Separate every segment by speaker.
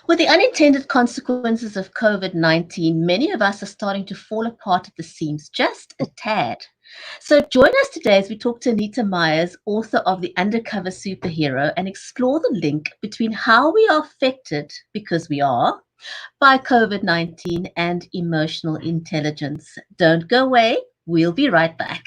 Speaker 1: With the unintended consequences of COVID-19, many of us are starting to fall apart at the seams just a tad. So join us today as we talk to Anita Myers, author of The Undercover Superhero, and explore the link between how we are affected, because we are, by COVID-19 and emotional intelligence. Don't go away. We'll be right back.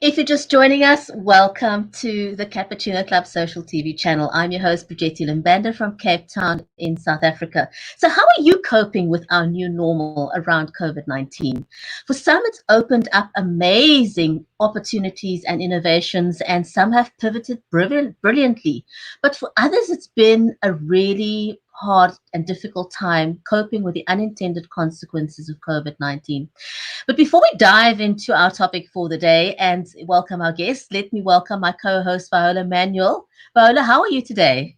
Speaker 1: If you're just joining us, welcome to the Cappuccino Club social TV channel. I'm your host, Bridgetti Banda from Cape Town in South Africa. So how are you coping with our new normal around COVID-19? For some, it's opened up amazing opportunities and innovations, and some have pivoted brilliantly. But for others, it's been a really hard and difficult time coping with the unintended consequences of COVID-19. But before we dive into our topic for the day and welcome our guests, let me welcome my co-host, Viola Manuel. Viola, how are you today?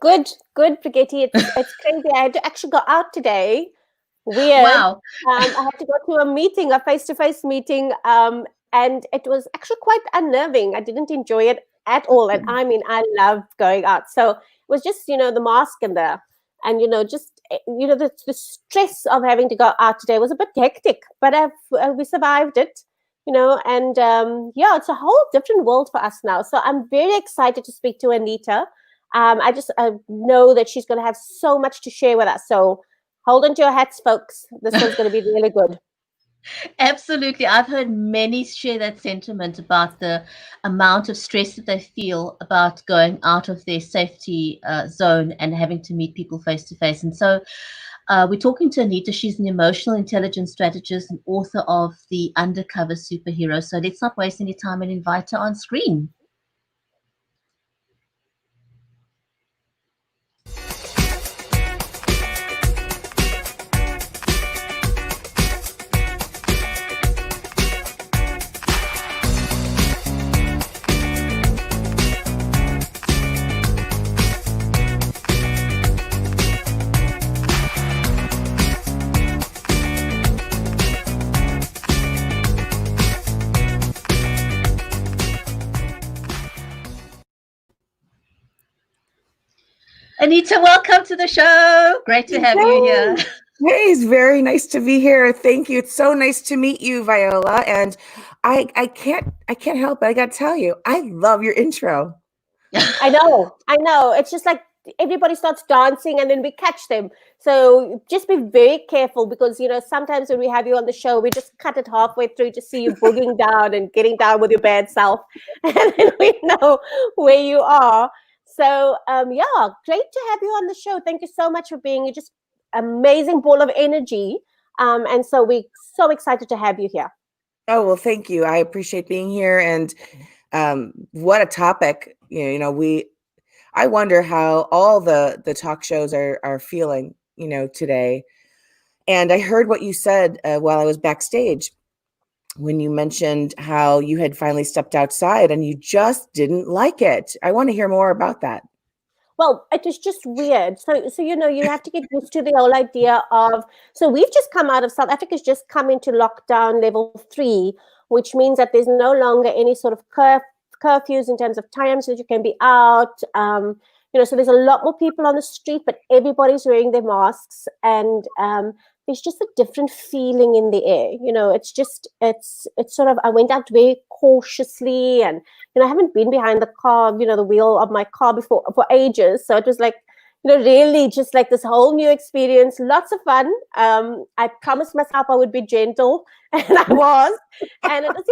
Speaker 2: Good, Bridgetti. It's crazy. I had to actually go out today. Weird.
Speaker 1: Wow.
Speaker 2: I had to go to a meeting, a face-to-face meeting, and it was actually quite unnerving. I didn't enjoy it at all. And I mean, I love going out. So it was just, the mask and the stress of having to go out today was a bit hectic, but we survived it, and it's a whole different world for us now. So I'm very excited to speak to Anita. I just know that she's going to have so much to share with us. So hold on to your hats, folks. This one's going to be really good.
Speaker 1: Absolutely. I've heard many share that sentiment about the amount of stress that they feel about going out of their safety zone and having to meet people face to face. And so we're talking to Anita. She's an emotional intelligence strategist and author of The Undercover Superhero. So let's not waste any time and invite her on screen. Anita, welcome to the show. Great to have you here.
Speaker 3: Hey, it's very nice to be here. Thank you. It's so nice to meet you, Viola. And I can't help it. I got to tell you, I love your intro.
Speaker 2: I know. It's just like everybody starts dancing and then we catch them. So just be very careful because, sometimes when we have you on the show, we just cut it halfway through to see you booging down and getting down with your bad self. And then we know where you are. So, great to have you on the show. Thank you so much for being just amazing ball of energy. And so we're so excited to have you here.
Speaker 3: Oh, well, thank you. I appreciate being here. And what a topic. I wonder how all the talk shows are feeling, today. And I heard what you said while I was backstage when you mentioned how you had finally stepped outside and you just didn't like it. I want to hear more about that.
Speaker 2: Well, it was just weird. So you have to get used to the whole idea of, so we've just come out of, South Africa's just come into lockdown level 3, which means that there's no longer any sort of curfews in terms of times that you can be out. So there's a lot more people on the street, but everybody's wearing their masks, and there's just a different feeling in the air. It's sort of, I went out very cautiously, and I haven't been behind the car, the wheel of my car before for ages. So it was like, really just like this whole new experience, lots of fun. I promised myself I would be gentle, and I was. And it was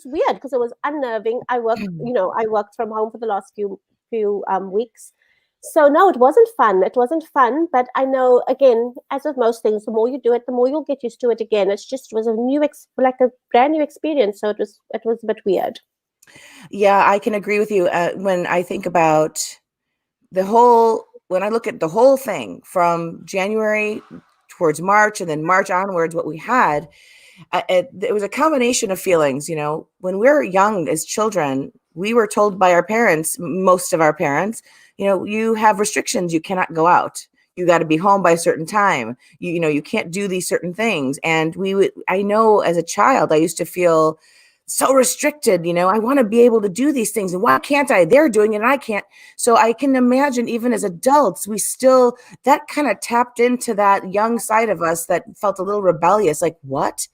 Speaker 2: weird because it was unnerving. I worked from home for the last few weeks. So no, it wasn't fun. It wasn't fun, but I know, again, as with most things, the more you do it, the more you'll get used to it again. It was a like a brand new experience. So it was a bit weird.
Speaker 3: Yeah, I can agree with you. When I think about when I look at the whole thing from January towards March and then March onwards, what we had, it was a combination of feelings. You know, when we were young as children, we were told by our parents, most of our parents, you know, you have restrictions, you cannot go out. You got to be home by a certain time. You know, you can't do these certain things. And I know as a child, I used to feel so restricted. You know, I want to be able to do these things. And why can't I? They're doing it and I can't. So I can imagine even as adults, that kind of tapped into that young side of us that felt a little rebellious. Like, what?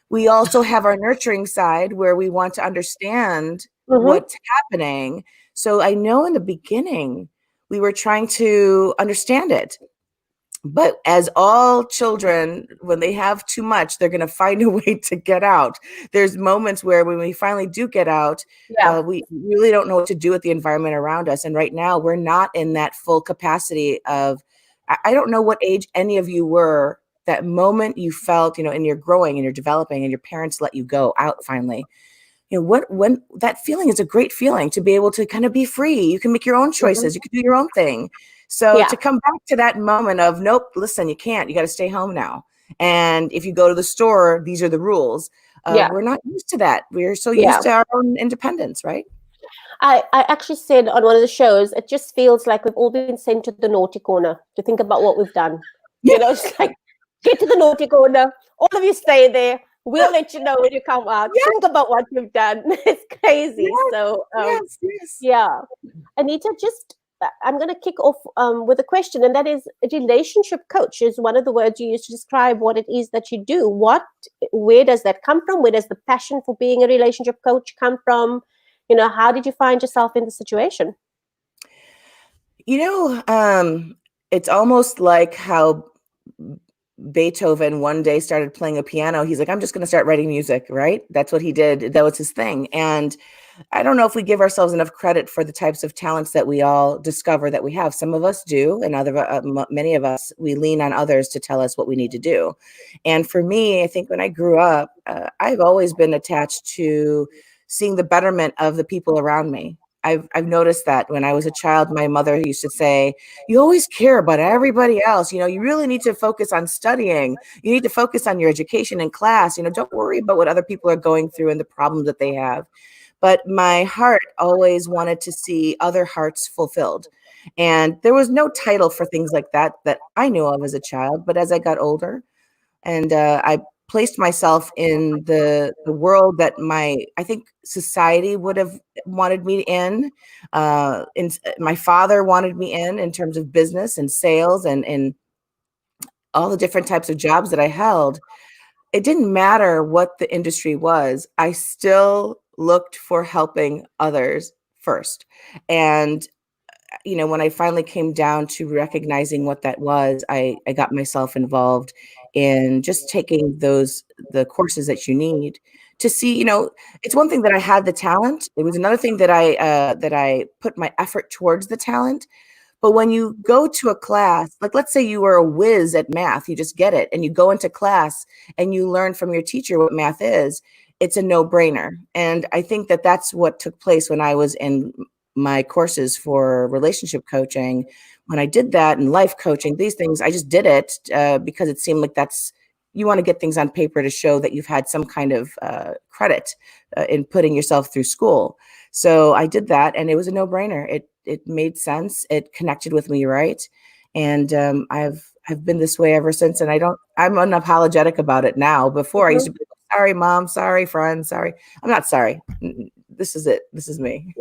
Speaker 3: We also have our nurturing side where we want to understand what's happening. So I know in the beginning, we were trying to understand it. But as all children, when they have too much, they're going to find a way to get out. There's moments where when we finally do get out, we really don't know what to do with the environment around us. And right now, we're not in that full capacity of, I don't know what age any of you were, that moment you felt, you know, and you're growing and you're developing and your parents let you go out finally. You know, when that feeling is a great feeling to be able to kind of be free. You can make your own choices. You can do your own thing. So to come back to that moment of, nope, listen, you can't, you got to stay home now. And if you go to the store, these are the rules. We're not used to that. We're so used to our own independence, right?
Speaker 2: I actually said on one of the shows, it just feels like we've all been sent to the naughty corner to think about what we've done. You know, it's like, get to the naughty corner. All of you stay there. We'll let you know when you come out. Think about what you've done. It's crazy. So, yeah. Anita, I'm going to kick off with a question, and that is, relationship coach is one of the words you use to describe what it is that you do. Where does that come from? Where does the passion for being a relationship coach come from? You know, how did you find yourself in the situation?
Speaker 3: You know, it's almost like how Beethoven one day started playing a piano. He's like, I'm just going to start writing music, right? That's what he did. That was his thing. And I don't know if we give ourselves enough credit for the types of talents that we all discover that we have. Some of us do, and many of us, we lean on others to tell us what we need to do. And for me, I think when I grew up, I've always been attached to seeing the betterment of the people around me. I've noticed that when I was a child, my mother used to say, you always care about everybody else. You know, you really need to focus on studying. You need to focus on your education in class. You know, don't worry about what other people are going through and the problems that they have. But my heart always wanted to see other hearts fulfilled. And there was no title for things like that I knew of as a child. But as I got older and I placed myself in the world that I think society would have wanted me in. My father wanted me in terms of business and sales and all the different types of jobs that I held. It didn't matter what the industry was. I still looked for helping others first. And you know, when I finally came down to recognizing what that was, I got myself involved in just taking the courses that you need to see. You know, it's one thing that I had the talent. It was another thing that I put my effort towards the talent. But when you go to a class, like let's say you were a whiz at math, you just get it, and you go into class and you learn from your teacher what math is, it's a no-brainer. And I think that that's what took place when I was in my courses for relationship coaching. When I did that and life coaching, these things, I just did it because it seemed like you want to get things on paper to show that you've had some kind of credit in putting yourself through school. So I did that and it was a no-brainer. It made sense. It connected with me, right? And I've been this way ever since. And I'm unapologetic about it now. Before I used to be, sorry, mom, sorry, friend, sorry. I'm not sorry. This is it. This is me.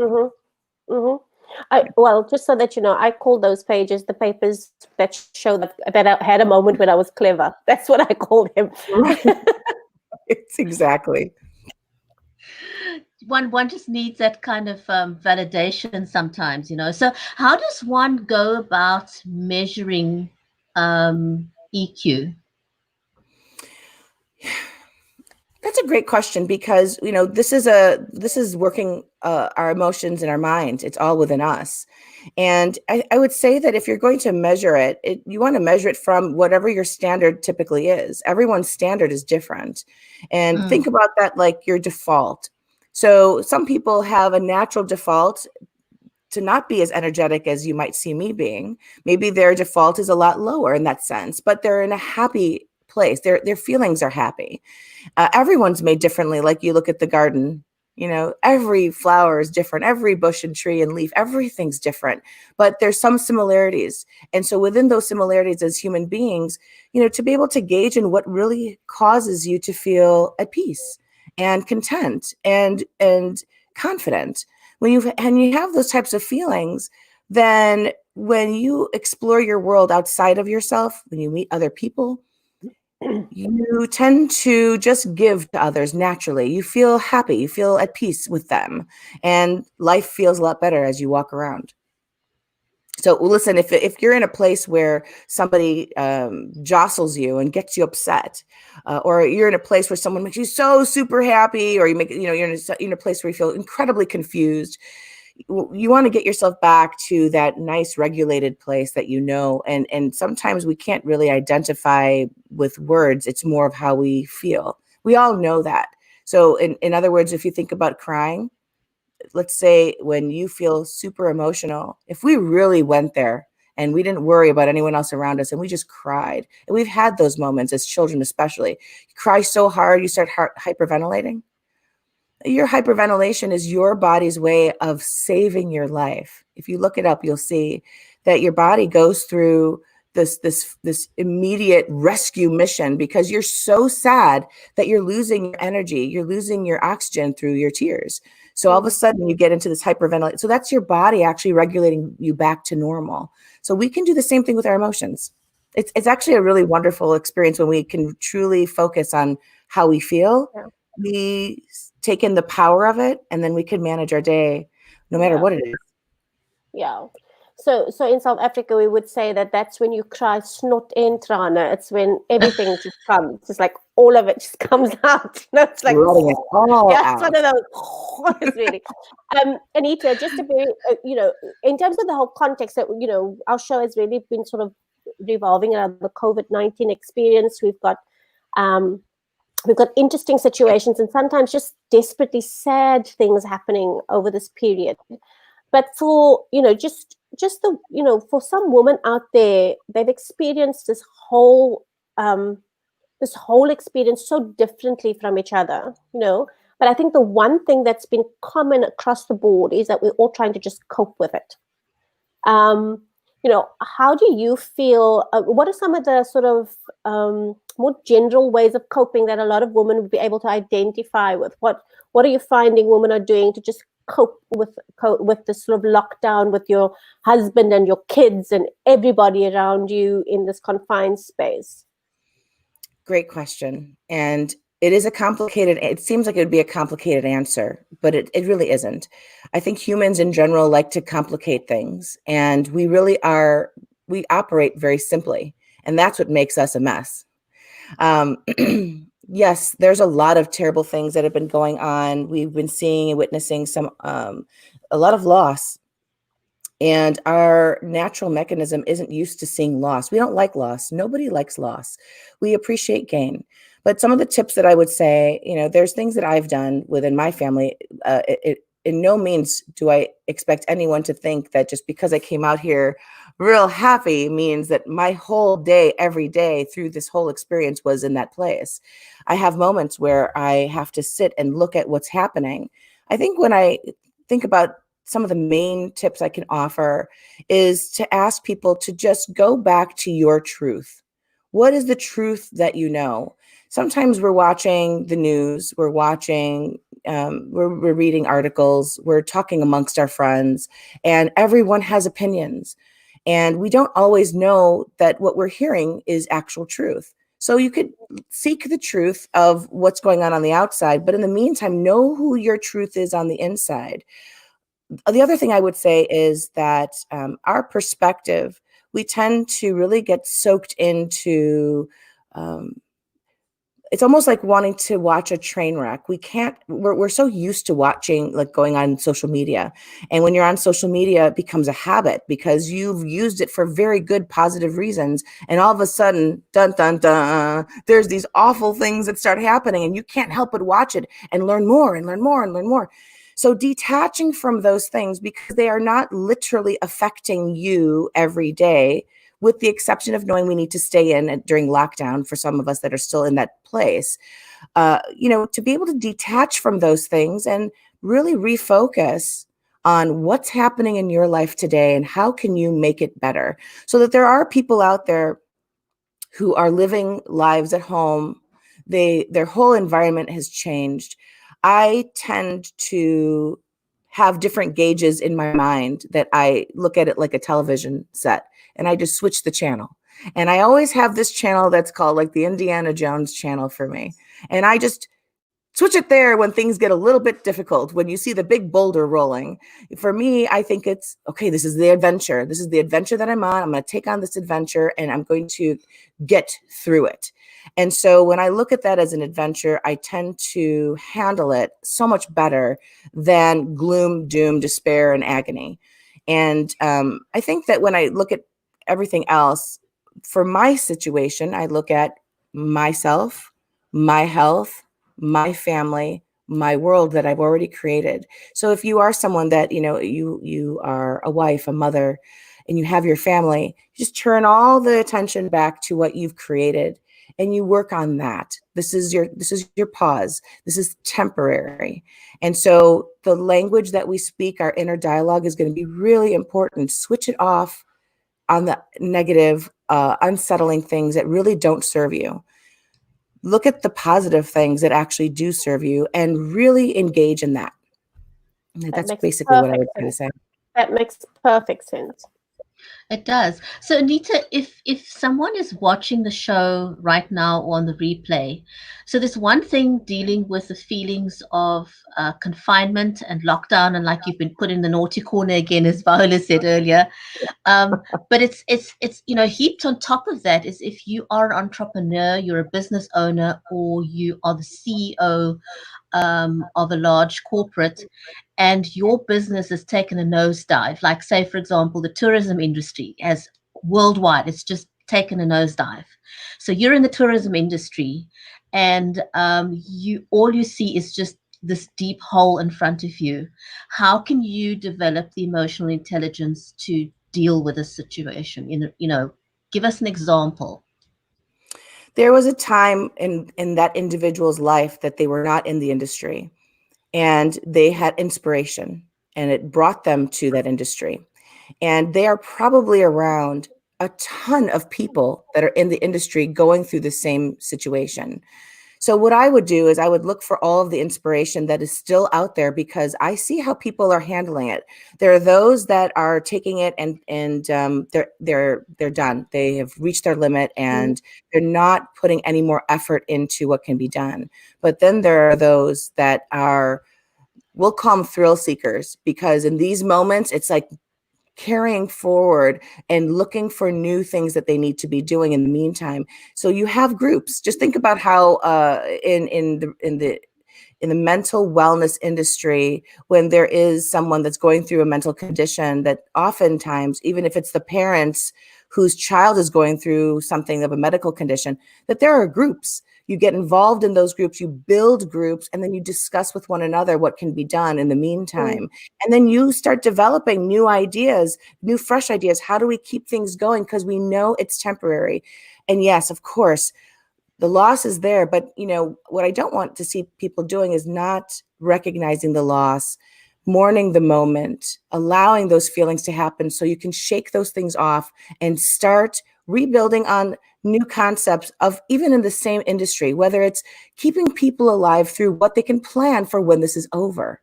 Speaker 2: Well, just so that you know, I call those pages the papers that show that I had a moment when I was clever. That's what I call them.
Speaker 3: It's exactly.
Speaker 1: One just needs that kind of validation sometimes, you know. So how does one go about measuring EQ?
Speaker 3: That's a great question, because this is working our emotions and our mind. It's all within us, and I would say that if you're going to measure it, you want to measure it from whatever your standard typically is. Everyone's standard is different, and think about that like your default. So some people have a natural default to not be as energetic as you might see me being. Maybe their default is a lot lower in that sense, but they're in a happy place. Their feelings are happy. Everyone's made differently. Like you look at the garden, every flower is different. Every bush and tree and leaf, everything's different, but there's some similarities. And so within those similarities as human beings, to be able to gauge in what really causes you to feel at peace and content and confident. When you have those types of feelings, then when you explore your world outside of yourself, when you meet other people, you tend to just give to others naturally. You feel happy, you feel at peace with them, and life feels a lot better as you walk around. So listen, if you're in a place where somebody jostles you and gets you upset, or you're in a place where someone makes you so super happy, or you're in a place where you feel incredibly confused, you want to get yourself back to that nice regulated place that and sometimes we can't really identify with words. It's more of how we feel. We all know that. So in other words, if you think about crying, let's say when you feel super emotional, if we really went there and we didn't worry about anyone else around us and we just cried, and we've had those moments as children, especially, you cry so hard, you start hyperventilating. Your hyperventilation is your body's way of saving your life. If you look it up, you'll see that your body goes through this immediate rescue mission because you're so sad that you're losing your energy, you're losing your oxygen through your tears. So all of a sudden you get into this hyperventilation. So that's your body actually regulating you back to normal. So we can do the same thing with our emotions. It's actually a really wonderful experience when we can truly focus on how we feel. Yeah. We take in the power of it, and then we can manage our day no matter what it is.
Speaker 2: Yeah. So in South Africa, we would say that that's when you cry snot en trane. It's when everything just comes. It's like all of it just comes out. It's like
Speaker 3: letting it all out.
Speaker 2: It's one of those. It's really. Anita, just a very, in terms of the whole context that our show has really been sort of revolving around the COVID-19 experience. We've got interesting situations and sometimes just desperately sad things happening over this period. But for, just the, for some women out there, they've experienced this whole experience so differently from each other, But I think the one thing that's been common across the board is that we're all trying to just cope with it. How do you feel? What are some of the sort of more general ways of coping that a lot of women would be able to identify with? What are you finding women are doing to just cope with this sort of lockdown with your husband and your kids and everybody around you in this confined space?
Speaker 3: Great question. And it seems like it would be a complicated answer, but it really isn't. I think humans in general like to complicate things, and we operate very simply, and that's what makes us a mess. Yes, there's a lot of terrible things that have been going on. We've been seeing and witnessing a lot of loss. And our natural mechanism isn't used to seeing loss. We don't like loss. Nobody likes loss. We appreciate gain. But some of the tips that I would say, there's things that I've done within my family. In no means do I expect anyone to think that just because I came out here real happy means that my whole day, every day through this whole experience was in that place. I have moments where I have to sit and look at what's happening. I think when I think about some of the main tips I can offer is to ask people to just go back to your truth. What is the truth that you know? Sometimes we're watching the news, we're reading articles, we're talking amongst our friends, and everyone has opinions. And we don't always know that what we're hearing is actual truth. So you could seek the truth of what's going on the outside, but in the meantime, know who your truth is on the inside. The other thing I would say is that our perspective, we tend to really get soaked into it's almost like wanting to watch a train wreck. We're so used to watching, like going on social media. And when you're on social media, it becomes a habit because you've used it for very good, positive reasons. And all of a sudden, dun, dun, dun, there's these awful things that start happening and you can't help but watch it and learn more and learn more and learn more. So detaching from those things because they are not literally affecting you every day, with the exception of knowing we need to stay in during lockdown for some of us that are still in that place, to be able to detach from those things and really refocus on what's happening in your life today and how can you make it better, so that there are people out there who are living lives at home. Their whole environment has changed. I tend to have different gauges in my mind that I look at it like a television set, and I just switch the channel. And I always have this channel that's called like the Indiana Jones channel for me. And I just switch it there when things get a little bit difficult, when you see the big boulder rolling. For me, I think it's, okay, this is the adventure. This is the adventure that I'm on. I'm going to take on this adventure and I'm going to get through it. And so when I look at that as an adventure, I tend to handle it so much better than gloom, doom, despair, and agony. And I think that when I look at everything else, for my situation, I look at myself, my health, my family, my world that I've already created. So if you are someone that, you are a wife, a mother, and you have your family, just turn all the attention back to what you've created and you work on that. This is your pause. This is temporary. And so the language that we speak, our inner dialogue, is going to be really important. Switch it off on the negative, unsettling things that really don't serve you. Look at the positive things that actually do serve you and really engage in that. That's basically what I would try to say.
Speaker 2: That makes perfect sense.
Speaker 1: It does. So Anita, if someone is watching the show right now or on the replay, so there's one thing dealing with the feelings of confinement and lockdown, and like you've been put in the naughty corner again, as Viola said earlier. But it's heaped on top of that is if you are an entrepreneur, you're a business owner, or you are the CEO of a large corporate, and your business has taken a nosedive. Like, say, for example, the tourism industry has worldwide, it's just taken a nosedive. So you're in the tourism industry, and all you see is just this deep hole in front of you. How can you develop the emotional intelligence to deal with a situation? Give us an example.
Speaker 3: There was a time in that individual's life that they were not in the industry and they had inspiration and it brought them to that industry. And they are probably around a ton of people that are in the industry going through the same situation. So what I would do is I would look for all of the inspiration that is still out there because I see how people are handling it. There are those that are taking it and they're done. They have reached their limit and they're not putting any more effort into what can be done. But then there are those that are, we'll call them thrill seekers, because in these moments, it's like carrying forward and looking for new things that they need to be doing in the meantime. So you have groups. Just think about how in the mental wellness industry, when there is someone that's going through a mental condition, that oftentimes, even if it's the parents whose child is going through something of a medical condition, that there are groups. You get involved in those groups, you build groups, and then you discuss with one another what can be done in the meantime. And then you start developing new ideas, new fresh ideas. How do we keep things going? Because we know it's temporary. And yes, of course, the loss is there. But what I don't want to see people doing is not recognizing the loss, mourning the moment, allowing those feelings to happen so you can shake those things off and start rebuilding on new concepts of even in the same industry, whether it's keeping people alive through what they can plan for when this is over.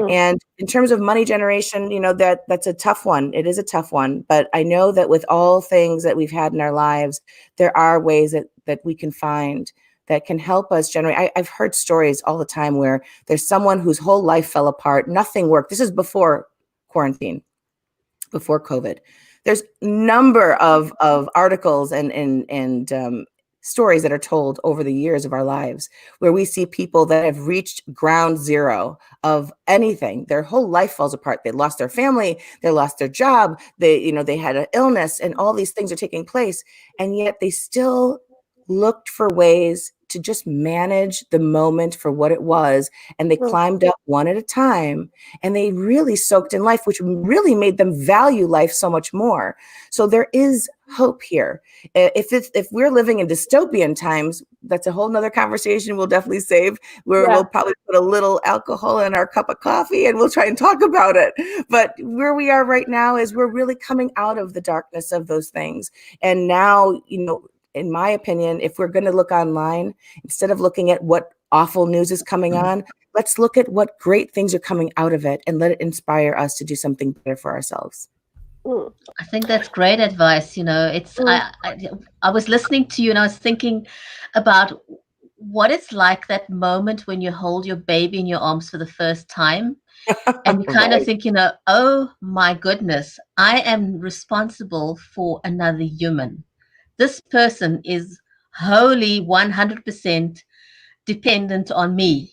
Speaker 3: And in terms of money generation, that's a tough one. It is a tough one, but I know that with all things that we've had in our lives, there are ways that we can find that can help us generate. I've heard stories all the time where there's someone whose whole life fell apart, nothing worked. This is before quarantine, before COVID. There's a number of articles and stories that are told over the years of our lives, where we see people that have reached ground zero of anything. Their whole life falls apart. They lost their family, they lost their job, they had an illness, and all these things are taking place. And yet they still looked for ways to just manage the moment for what it was. And they climbed up one at a time, and they really soaked in life, which really made them value life so much more. So there is hope here. If we're living in dystopian times, that's a whole nother conversation we'll definitely save, where we'll probably put a little alcohol in our cup of coffee and we'll try and talk about it. But where we are right now is we're really coming out of the darkness of those things. And now, in my opinion, if we're going to look online, instead of looking at what awful news is coming on, let's look at what great things are coming out of it and let it inspire us to do something better for ourselves.
Speaker 1: I think that's great advice. It's I was listening to you and I was thinking about what it's like, that moment when you hold your baby in your arms for the first time. And you kind of think, oh my goodness, I am responsible for another human. This person is wholly 100% dependent on me.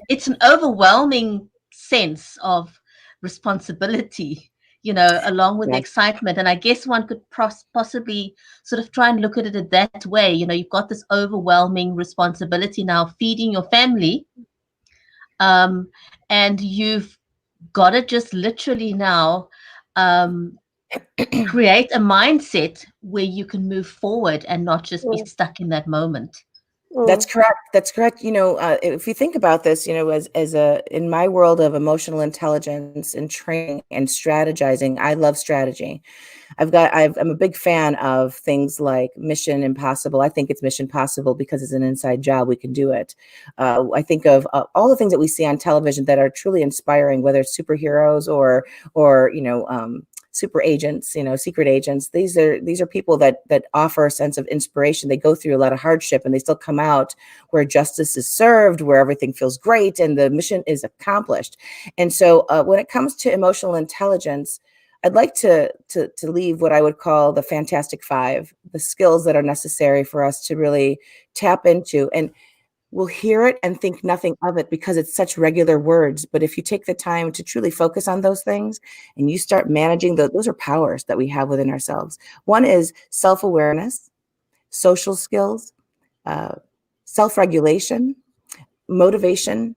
Speaker 1: It's an overwhelming sense of responsibility, along with the excitement. And I guess one could possibly sort of try and look at it that way. You've got this overwhelming responsibility now feeding your family. And you've got to just literally now create a mindset where you can move forward and not just be stuck in that moment.
Speaker 3: That's correct. That's correct. If you think about this, in my world of emotional intelligence and training and strategizing, I love strategy. I'm a big fan of things like Mission Impossible. I think it's Mission Possible because it's an inside job. We can do it. I think of all the things that we see on television that are truly inspiring, whether it's superheroes or super agents, secret agents. These are people that offer a sense of inspiration. They go through a lot of hardship and they still come out where justice is served, where everything feels great and the mission is accomplished. And so when it comes to emotional intelligence, I'd like to leave what I would call the Fantastic Five, the skills that are necessary for us to really tap into. And we'll hear it and think nothing of it because it's such regular words. But if you take the time to truly focus on those things and you start managing those are powers that we have within ourselves. One is self-awareness, social skills, self-regulation, motivation,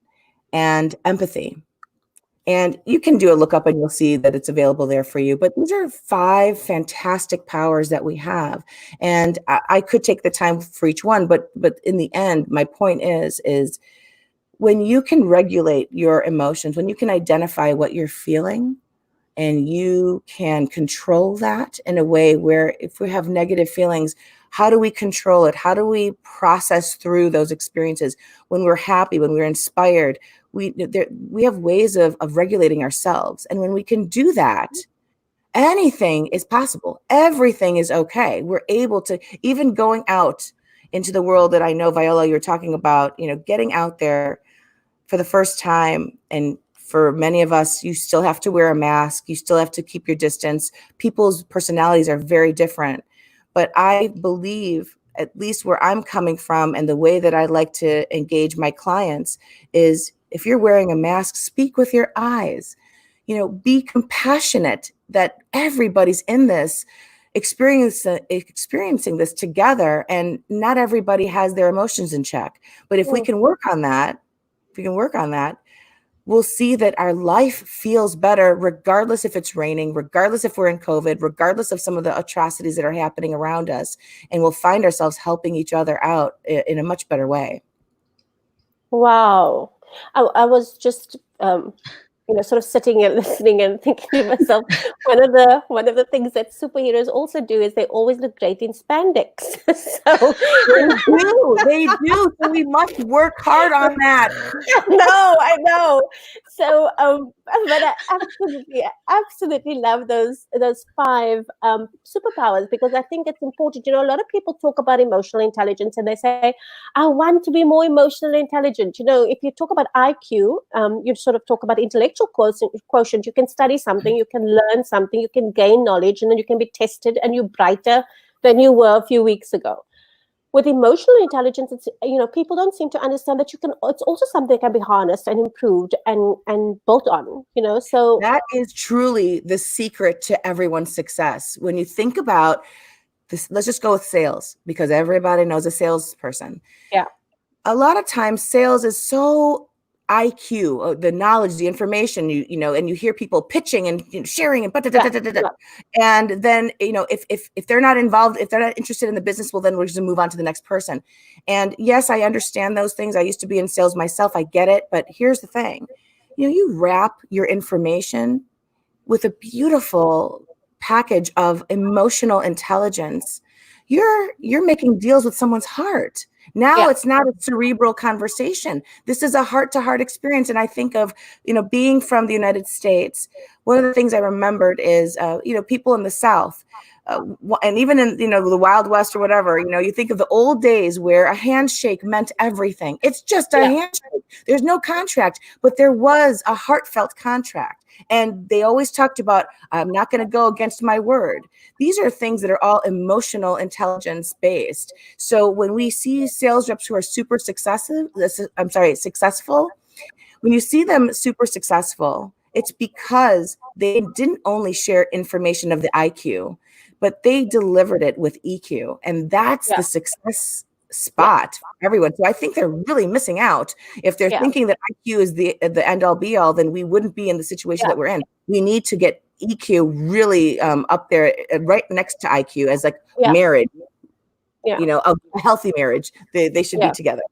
Speaker 3: and empathy. And you can do a lookup and you'll see that it's available there for you. But these are 5 fantastic powers that we have. And I could take the time for each one, but in the end, my point is when you can regulate your emotions, when you can identify what you're feeling, and you can control that in a way where if we have negative feelings, how do we control it? How do we process through those experiences? When we're happy, when we're inspired, we have ways of regulating ourselves. And when we can do that, anything is possible. Everything is okay. We're able to, even going out into the world that I know, Viola, you're talking about, getting out there for the first time. And for many of us, you still have to wear a mask. You still have to keep your distance. People's personalities are very different. But I believe, at least where I'm coming from and the way that I like to engage my clients is, if you're wearing a mask, speak with your eyes. Be compassionate that everybody's in this experiencing this together, and not everybody has their emotions in check. But if we can work on that, we'll see that our life feels better, regardless if it's raining, regardless if we're in COVID, regardless of some of the atrocities that are happening around us. And we'll find ourselves helping each other out in a much better way.
Speaker 2: Wow. I was just sort of sitting and listening and thinking to myself, one of the things that superheroes also do is they always look great in spandex. So
Speaker 3: they do. So we must work hard on that.
Speaker 2: I know. So, but I absolutely love those 5 superpowers, because I think it's important. A lot of people talk about emotional intelligence and they say, I want to be more emotionally intelligent. If you talk about IQ, you sort of talk about intellectual quotient. You can study something, you can learn something, you can gain knowledge, and then you can be tested and you're brighter than you were a few weeks ago. with emotional intelligence, it's, people don't seem to understand that it's also something that can be harnessed and improved and built on, so
Speaker 3: that is truly the secret to everyone's success. When you think about this, let's just go with sales, because everybody knows a salesperson.
Speaker 2: Yeah.
Speaker 3: A lot of times sales is so IQ, the knowledge, the information, and you hear people pitching and sharing and and then, if they're not involved, if they're not interested in the business, well, then we're just gonna move on to the next person. And yes, I understand those things. I used to be in sales myself. I get it. But here's the thing, you wrap your information with a beautiful package of emotional intelligence. You're making deals with someone's heart. Now it's not a cerebral conversation. This is a heart-to-heart experience. And I think of, being from the United States, one of the things I remembered is, people in the South, and even in, the Wild West or whatever, you think of the old days where a handshake meant everything. It's just a handshake. There's no contract, but there was a heartfelt contract. And they always talked about, I'm not going to go against my word. These are things that are all emotional intelligence based. So when we see sales reps who are super successful, when you see them super successful, it's because they didn't only share information of the IQ, but they delivered it with EQ. And that's the success spot for everyone. So I think they're really missing out. If they're thinking that IQ is the end all be all, then we wouldn't be in the situation that we're in. We need to get EQ really up there, right next to IQ, as like marriage. A healthy marriage. They should be together.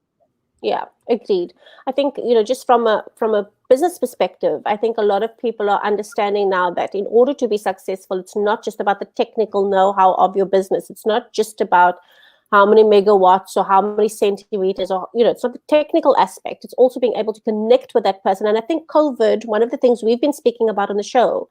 Speaker 2: Yeah, agreed. I think, just from a business perspective, I think a lot of people are understanding now that in order to be successful, it's not just about the technical know-how of your business. It's not just about how many megawatts or how many centimeters, or, it's not the technical aspect. It's also being able to connect with that person. And I think COVID, one of the things we've been speaking about on the show,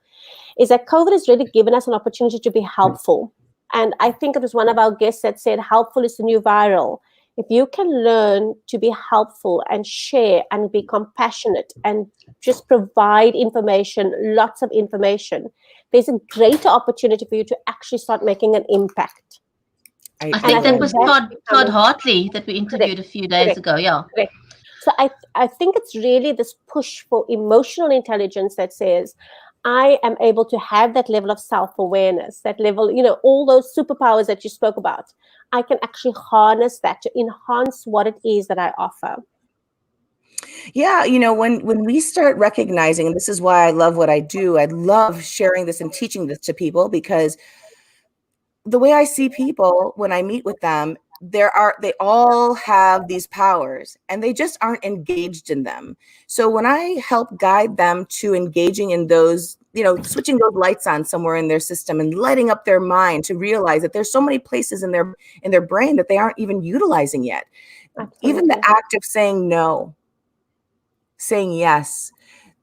Speaker 2: is that COVID has really given us an opportunity to be helpful. And I think it was one of our guests that said, helpful is the new viral. If you can learn to be helpful and share and be compassionate and just provide information, lots of information, there's a greater opportunity for you to actually start making an impact.
Speaker 1: I think that was Todd Hartley that we interviewed a few days ago. Yeah.
Speaker 2: Correct. So I think it's really this push for emotional intelligence that says, I am able to have that level of self-awareness, that level, all those superpowers that you spoke about. I can actually harness that to enhance what it is that I offer.
Speaker 3: Yeah, when we start recognizing, and this is why I love what I do, I love sharing this and teaching this to people, because the way I see people when I meet with them, they all have these powers and they just aren't engaged in them. So when I help guide them to engaging in those, switching those lights on somewhere in their system and lighting up their mind to realize that there's so many places in their brain that they aren't even utilizing yet. Absolutely. Even the act of saying no, saying yes.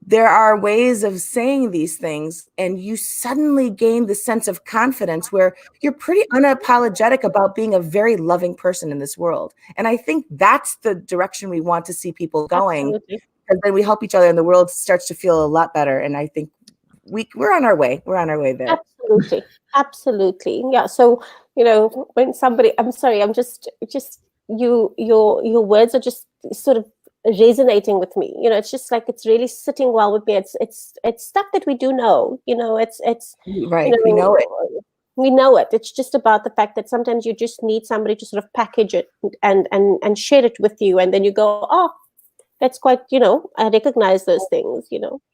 Speaker 3: There are ways of saying these things, and you suddenly gain the sense of confidence where you're pretty unapologetic about being a very loving person in this world. And I think that's the direction we want to see people going. Absolutely. And then we help each other and the world starts to feel a lot better. And I think we're on our way. We're on our way there.
Speaker 2: Absolutely. Absolutely. Yeah. So, when somebody, I'm sorry, I'm just your words are just sort of resonating with me. It's just like, it's really sitting well with me. It's stuff that we do know, it's
Speaker 3: right. We know it.
Speaker 2: We know it. It's just about the fact that sometimes you just need somebody to sort of package it and share it with you. And then you go, oh, that's quite, I recognize those things,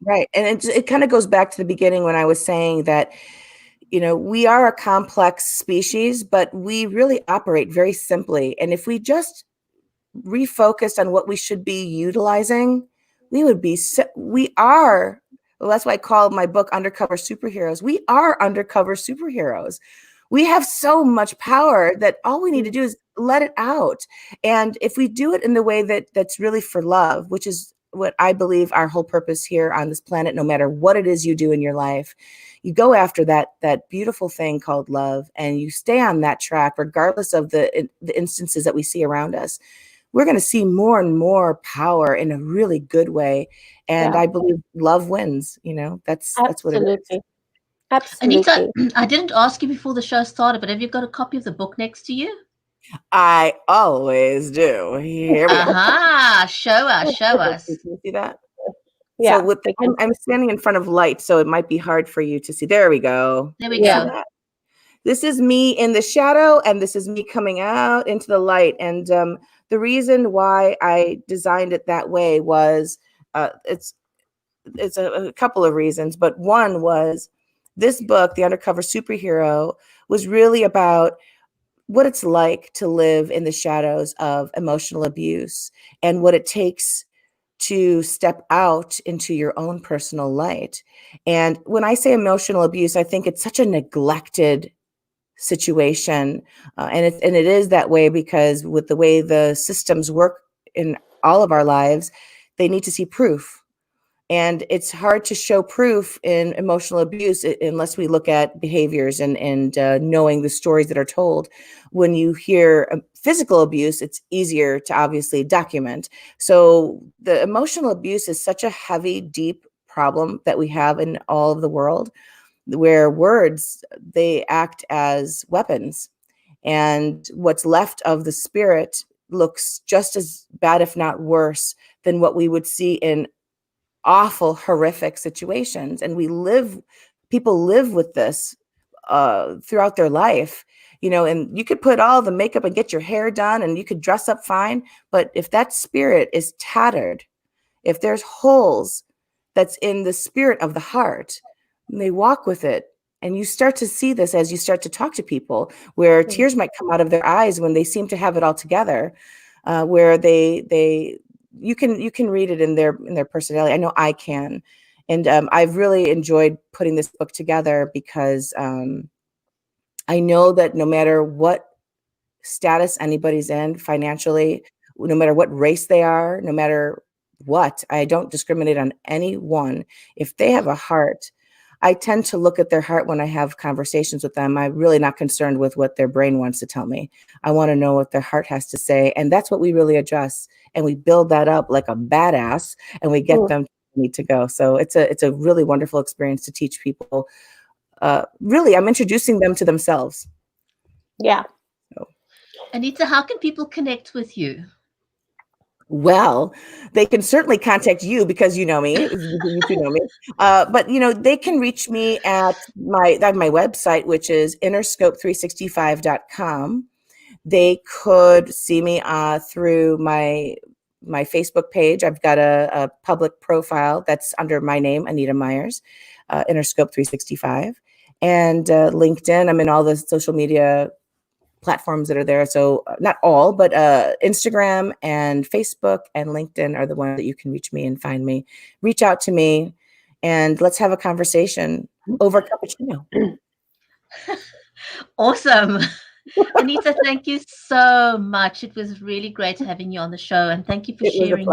Speaker 3: Right. And it kind of goes back to the beginning when I was saying that, we are a complex species, but we really operate very simply. And if we just refocused on what we should be utilizing, we are, well, that's why I call my book Undercover Superheroes. We are undercover superheroes. We have so much power that all we need to do is let it out. And if we do it in the way that's really for love, which is what I believe our whole purpose here on this planet, no matter what it is you do in your life, you go after that beautiful thing called love, and you stay on that track, regardless of the instances that we see around us. We're going to see more and more power in a really good way. And I believe love wins, that's what it is.
Speaker 2: Absolutely.
Speaker 1: Anita, I didn't ask you before the show started, but have you got a copy of the book next to you?
Speaker 3: I always do. Here we go.
Speaker 1: Aha! Show us, show us.
Speaker 3: Can you see that?
Speaker 2: Yeah.
Speaker 3: So I'm standing in front of light, so it might be hard for you to see. There we go.
Speaker 1: There we
Speaker 3: See
Speaker 1: go.
Speaker 3: that? This is me in the shadow, and this is me coming out into the light. And the reason why I designed it that way was it's a couple of reasons, but one was this book, The Undercover Superhero, was really about what it's like to live in the shadows of emotional abuse and what it takes to step out into your own personal light. And when I say emotional abuse, I think it's such a neglected situation, and it is that way because with the way the systems work in all of our lives, they need to see proof. And it's hard to show proof in emotional abuse unless we look at behaviors and knowing the stories that are told. When you hear physical abuse, it's easier to obviously document. So the emotional abuse is such a heavy, deep problem that we have in all of the world, where words, they act as weapons. And what's left of the spirit looks just as bad, if not worse, than what we would see in awful, horrific situations. And people live with this throughout their life, and you could put all the makeup and get your hair done and you could dress up fine. But if that spirit is tattered, if there's holes that's in the spirit of the heart, they walk with it. And you start to see this as you start to talk to people, where tears might come out of their eyes when they seem to have it all together, where you can read it in their personality. I know I can. And I've really enjoyed putting this book together because I know that no matter what status anybody's in financially, no matter what race they are, no matter what, I don't discriminate on anyone. If they have a heart, I tend to look at their heart when I have conversations with them. I'm really not concerned with what their brain wants to tell me. I want to know what their heart has to say. And that's what we really address. And we build that up like a badass, and we get them where they need to go. So it's a really wonderful experience to teach people. Really, I'm introducing them to themselves.
Speaker 2: Yeah.
Speaker 3: So.
Speaker 1: Anita, how can people connect with you?
Speaker 3: Well, they can certainly contact you because you know me. You two know me. But they can reach me at my website, which is innerscope365.com. They could see me through my Facebook page. I've got a public profile that's under my name, Anita Myers, Interscope365, and LinkedIn. I'm in all the social media platforms that are there. So not all, but Instagram and Facebook and LinkedIn are the ones that you can reach me and find me. Reach out to me and let's have a conversation over cappuccino.
Speaker 1: Awesome. Anita, thank you so much. It was really great having you on the show, and thank you for sharing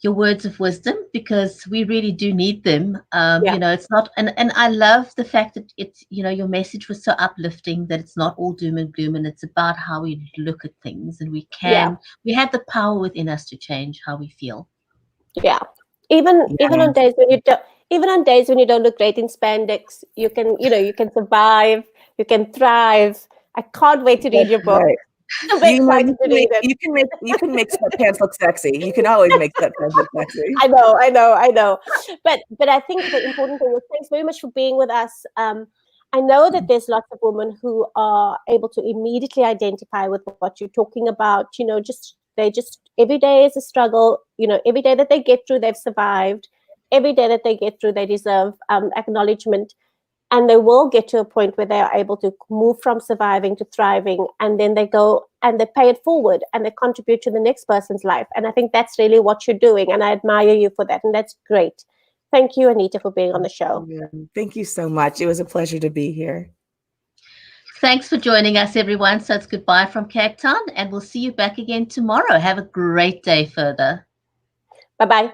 Speaker 1: your words of wisdom, because we really do need them. It's not, and I love the fact that it's, your message was so uplifting, that it's not all doom and gloom, and it's about how we look at things, and we have the power within us to change how we feel.
Speaker 2: Yeah. Even on days when you don't look great in spandex, you can survive, you can thrive. I can't wait to read your book.
Speaker 3: Right.
Speaker 2: I'm excited to read it.
Speaker 3: You can make sweatpants look sexy. You can always make sweatpants look sexy.
Speaker 2: I know. But I think the important thing is, thanks very much for being with us. I know that there's lots of women who are able to immediately identify with what you're talking about. They just every day is a struggle. Every day that they get through, they've survived. Every day that they get through, they deserve acknowledgement. And they will get to a point where they are able to move from surviving to thriving. And then they go and they pay it forward and they contribute to the next person's life. And I think that's really what you're doing. And I admire you for that. And that's great. Thank you, Anita, for being on the show.
Speaker 3: Thank you so much. It was a pleasure to be here.
Speaker 1: Thanks for joining us, everyone. So it's goodbye from Cape Town, and we'll see you back again tomorrow. Have a great day further.
Speaker 2: Bye-bye.